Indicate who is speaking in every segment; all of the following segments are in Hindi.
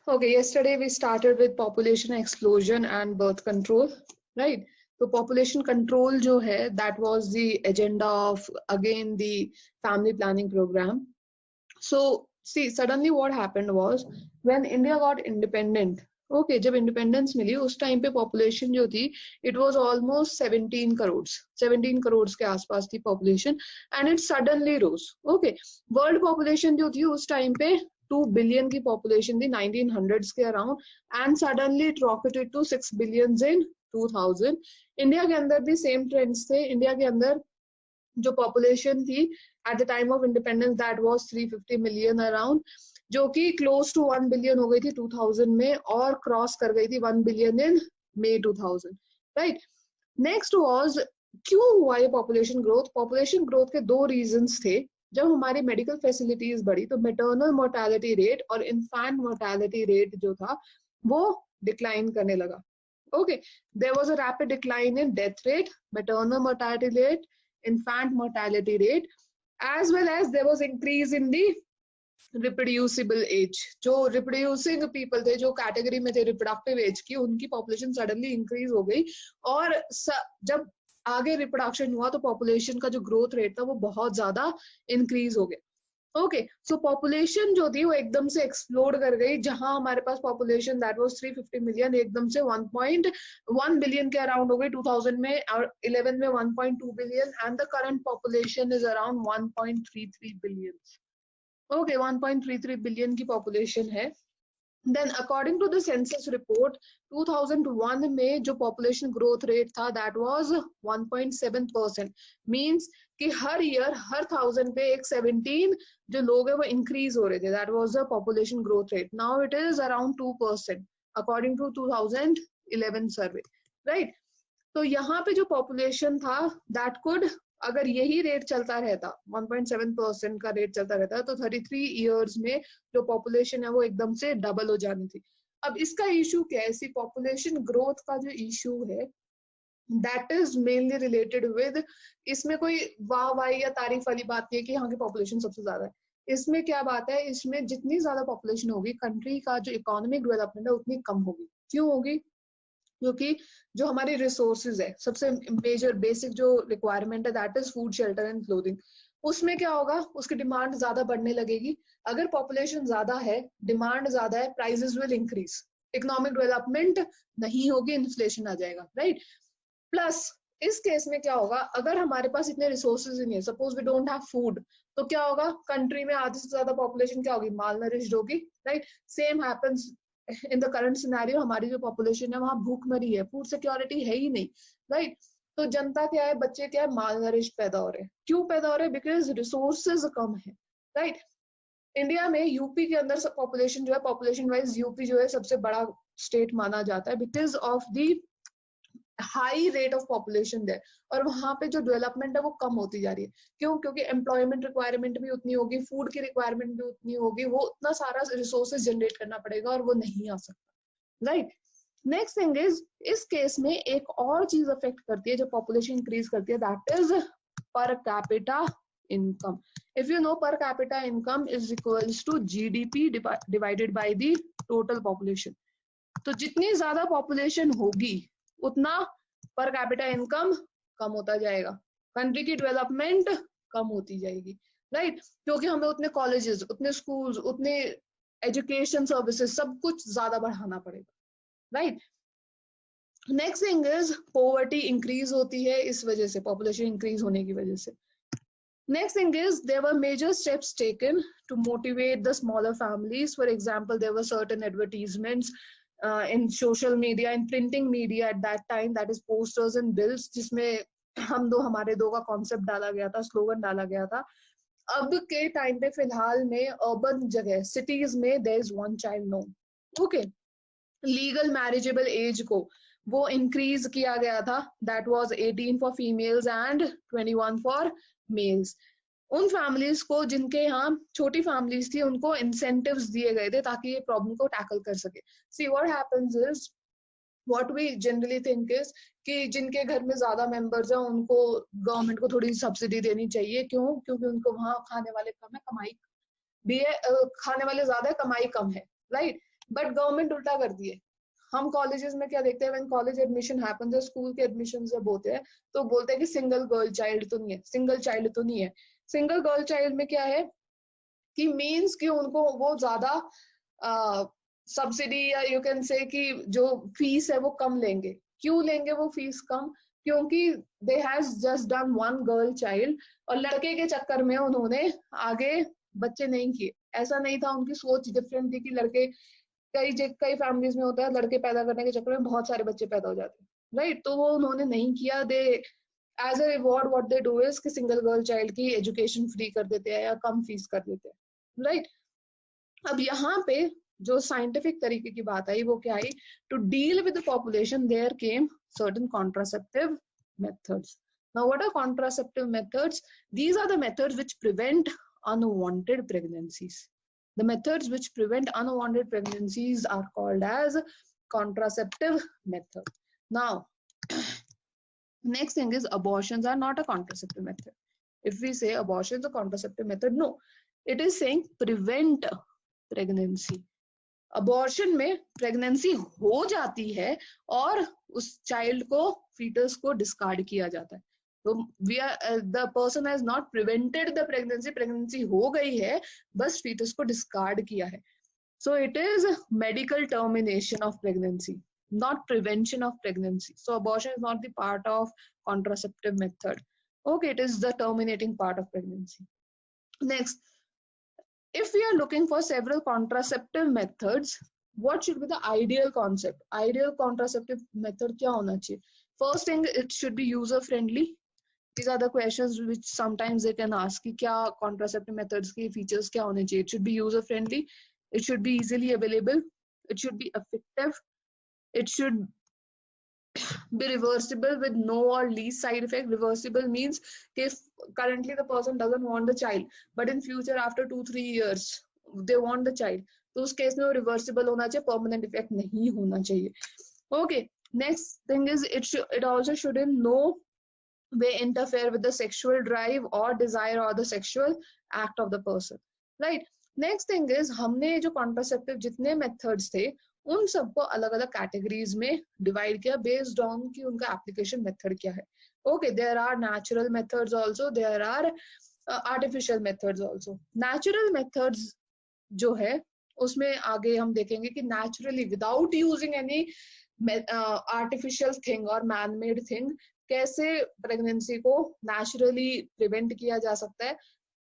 Speaker 1: Okay, yesterday we started with population explosion and birth control, right? So population control जो है, that was the agenda of again the family planning program. So see, suddenly what happened was when India got independent. Okay, जब independence मिली उस time पे population जो थी, it was almost 17 crores. 17 crores के आसपास थी population and it suddenly rose. Okay, world population जो थी उस time पे 2 billion की population थी 1900s के around and suddenly it rocketed to 6 billions in 2000. India के अंदर भी same trends थे. इंडिया के अंदर जो पॉपुलेशन थी at the time of independence that was 350 million around, जो कि क्लोज टू 1 बिलियन हो गई थी 2000 में और क्रॉस कर गई थी 1 billion in May 2000, right. Next was क्यों हुआ ये पॉपुलेशन ग्रोथ. पॉपुलेशन ग्रोथ के दो रीजंस थे. जब हमारी मेडिकल फैसिलिटीज बढ़ी तो मेटर्नल मोर्टेलिटी रेट और इन्फेंट मोर्टेलिटी रेट जो था वो डिक्लाइन करने लगा. Okay, there was a rapid decline in death rate, maternal mortality rate, infant mortality rate, as well as there was increase in the reproducible age. जो reproducing people थे, जो कैटेगरी में थे reproductive age की, उनकी population suddenly increase हो गई और जब आगे reproduction हुआ तो population का जो growth rate था वो बहुत ज्यादा increase हो गया. ओके, सो पॉपुलेशन जो थी वो एकदम से एक्सप्लोड कर गई. जहां हमारे पास पॉपुलेशन दैट वाज 350 मिलियन एकदम से 1.1 बिलियन के अराउंड हो गई 2000 में और 11 में 1.2 billion and the current population is around 1.33 billion. Okay, 1.33 billion की पॉपुलेशन है. Then according to the census report 2001 में जो population growth rate था that was 1.7%. means कि हर ईयर हर 1000 पे एक 17 जो लोग हैं वो increase हो रहे थे. that was the population growth rate. now it is around 2% according to 2011 survey, right. तो यहाँ पे जो population था that could, अगर यही रेट चलता रहता 1.7% का रेट चलता रहता तो 33 इयर्स में जो पॉपुलेशन है वो एकदम से डबल हो जानी थी. अब इसका इशू क्या है. इसी पॉपुलेशन ग्रोथ का जो इशू है that is mainly related with, इसमें कोई वाह या तारीफ वाली बात नहीं है कि यहाँ की पॉपुलेशन सबसे ज्यादा है. इसमें क्या बात है, इसमें जितनी ज्यादा पॉपुलेशन होगी कंट्री का जो इकोनॉमिक डेवलपमेंट है उतनी कम होगी. क्यों होगी, क्योंकि जो हमारी रिसोर्सेज है, सबसे मेजर बेसिक जो रिक्वायरमेंट है that is food, shelter and clothing, उसमें क्या होगा, उसकी डिमांड ज्यादा बढ़ने लगेगी. अगर पॉपुलेशन ज्यादा है, डिमांड ज्यादा है, prices will increase, economic development नहीं होगी, इन्फ्लेशन आ जाएगा, राइट. प्लस इस केस में क्या होगा, अगर हमारे पास इतने रिसोर्सेज नहीं है, suppose we don't have food, तो क्या होगा, कंट्री में आधे से ज्यादा पॉपुलेशन क्या होगी, माल नरिश्ड होगी, right. Same happens in the current scenario. हमारी जो पॉपुलेशन है वहां भूखमरी है, फूड सिक्योरिटी है ही नहीं, राइट. तो जनता क्या है, बच्चे क्या है, मालनरिश्ड पैदा हो रहे हैं. क्यों पैदा हो रहे हैं, बिकॉज रिसोर्सेज कम है, राइट. इंडिया में यूपी के अंदर पॉपुलेशन जो है, पॉपुलेशन वाइज यूपी जो है सबसे बड़ा स्टेट माना जाता है because of the high rate of population there. और वहां पे जो डेवलपमेंट है वो कम होती जा रही है. क्यों, क्योंकि एम्प्लॉयमेंट रिक्वायरमेंट भी उतनी होगी, फूड की रिक्वायरमेंट भी उतनी होगी, वो उतना सारा रिसोर्सेज जनरेट करना पड़ेगा और वो नहीं आ सकता, राइट. नेक्स्ट थिंग इज, इस केस में एक और चीज अफेक्ट करती है, जो पॉपुलेशन इंक्रीज करती है, that is per capita income. If you know, per capita income is equals to GDP divided by the total population. तो जितनी ज्यादा पॉपुलेशन होगी उतना पर कैपिटा इनकम कम होता जाएगा, कंट्री की डेवलपमेंट कम होती जाएगी, राइट. क्योंकि हमें उतने कॉलेजेस, उतने स्कूल्स, उतने एजुकेशन सर्विसेज, सब कुछ ज्यादा बढ़ाना पड़ेगा, right. Next thing is, poverty increase होती है इस वजह से, पॉपुलेशन इंक्रीज होने की वजह से. Next thing is, there were major steps taken to motivate the smaller families. For example, there were certain advertisements in social media, in printing media at that time, that is posters and bills, जिसमें हमारे दो का कॉन्सेप्ट डाला गया था, स्लोगन डाला गया था. अब के टाइम पे फिलहाल में अर्बन जगह, सिटीज में there is one child no. Okay, legal marriageable age को वो इंक्रीज किया गया था, that was 18 for females and 21 for mails. उन फैमिलीज को जिनके यहाँ छोटी फैमिलीज थी उनको इंसेंटिव्स दिए गए थे ताकि ये प्रॉब्लम को टैकल कर सके. See what happens is, what we generally think is कि जिनके घर में ज्यादा मेंबर्स हैं उनको गवर्नमेंट को थोड़ी सब्सिडी देनी चाहिए. क्यों, क्योंकि उनको वहाँ खाने वाले कम है, कमाई भी है, खाने वाले ज्यादा है, कमाई कम है, राइट. बट गवर्नमेंट उल्टा करती है। हम कॉलेजेस में क्या देखते हैं, when college admission happens, school के एडमिशन जब होते हैं तो बोलते हैं कि सिंगल गर्ल चाइल्ड तो नहीं है, सिंगल चाइल्ड तो नहीं है। सिंगल गर्ल चाइल्ड में क्या है कि मीन्स कि उनको वो ज्यादा सब्सिडी या यू कैन से कि जो फीस है वो कम लेंगे। क्यों लेंगे वो फीस कम? क्योंकि they has just done one girl child, और लड़के के चक्कर में उन्होंने आगे बच्चे नहीं किए। ऐसा नहीं था, उनकी सोच डिफरेंट थी कि लड़के, कई फैमिलीज में होता है लड़के पैदा करने के चक्कर में बहुत सारे बच्चे पैदा हो जाते हैं, राइट। तो वो उन्होंने नहीं किया। They as a reward what they do is कि सिंगल गर्ल चाइल्ड की एजुकेशन फ्री कर देते हैं या कम फीस कर देते हैं, राइट। अब यहाँ पे जो साइंटिफिक तरीके की बात आई वो क्या आई, to deal with the population there came certain contraceptive methods. Now what are contraceptive methods? These are the methods which prevent unwanted pregnancies. The methods which prevent unwanted pregnancies are called as contraceptive method. Now, next thing is abortions are not a contraceptive method. If we say abortion is a contraceptive method, no, it is saying prevent pregnancy. Abortion में प्रेगनेंसी हो जाती है और उस चाइल्ड को, फीटस को डिस्कार्ड किया जाता है। तो we are, the person has not prevented the pregnancy, pregnancy हो गई है, बस फीटस को डिस्कार्ड किया है। So it is medical termination of pregnancy, not prevention of pregnancy. So abortion is not the part of contraceptive method. Okay, it is the terminating part of pregnancy. Next, if we are looking for several contraceptive methods, what should be the ideal concept? Ideal contraceptive method kya hona chahiye? First thing, it should be user friendly. These are the questions which sometimes they can ask ki kya contraceptive methods ki features kya hone chahiye. It should be user friendly, it should be easily available, it should be effective, it should be reversible with no or least side effect. Reversible means if currently the person doesn't want the child, but in future after 2-3 years they want the child, तो उस केस में वो reversible होना चाहिए, permanent effect नहीं होना चाहिए. Okay, next thing is it also should in no way interfere with the sexual drive or desire or the sexual act of the person, right? Next thing is हमने जो contraceptive जितने methods थे उन सबको अलग अलग कैटेगरीज में डिवाइड किया बेस्ड ऑन कि उनका एप्लीकेशन मेथड क्या है. Okay, there are natural methods also, there are artificial methods also. Natural methods जो है उसमें आगे हम देखेंगे कि naturally without using any artificial thing और मैन मेड थिंग कैसे प्रेगनेंसी को नेचुरली प्रिवेंट किया जा सकता है.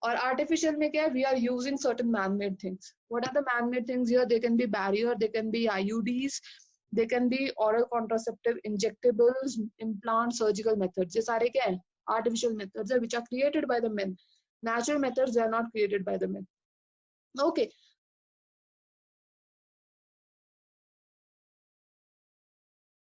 Speaker 1: और आर्टिफिशियल में क्या है, we are using certain man made things. What are the man made things here? They can be barrier, they can be IUDs, they can be oral contraceptive, injectables, implant, surgical methods. ये सारे क्या है? आर्टिफिशियल मेथड्स है which are created by the men. Natural methods they are not created by the men. Okay,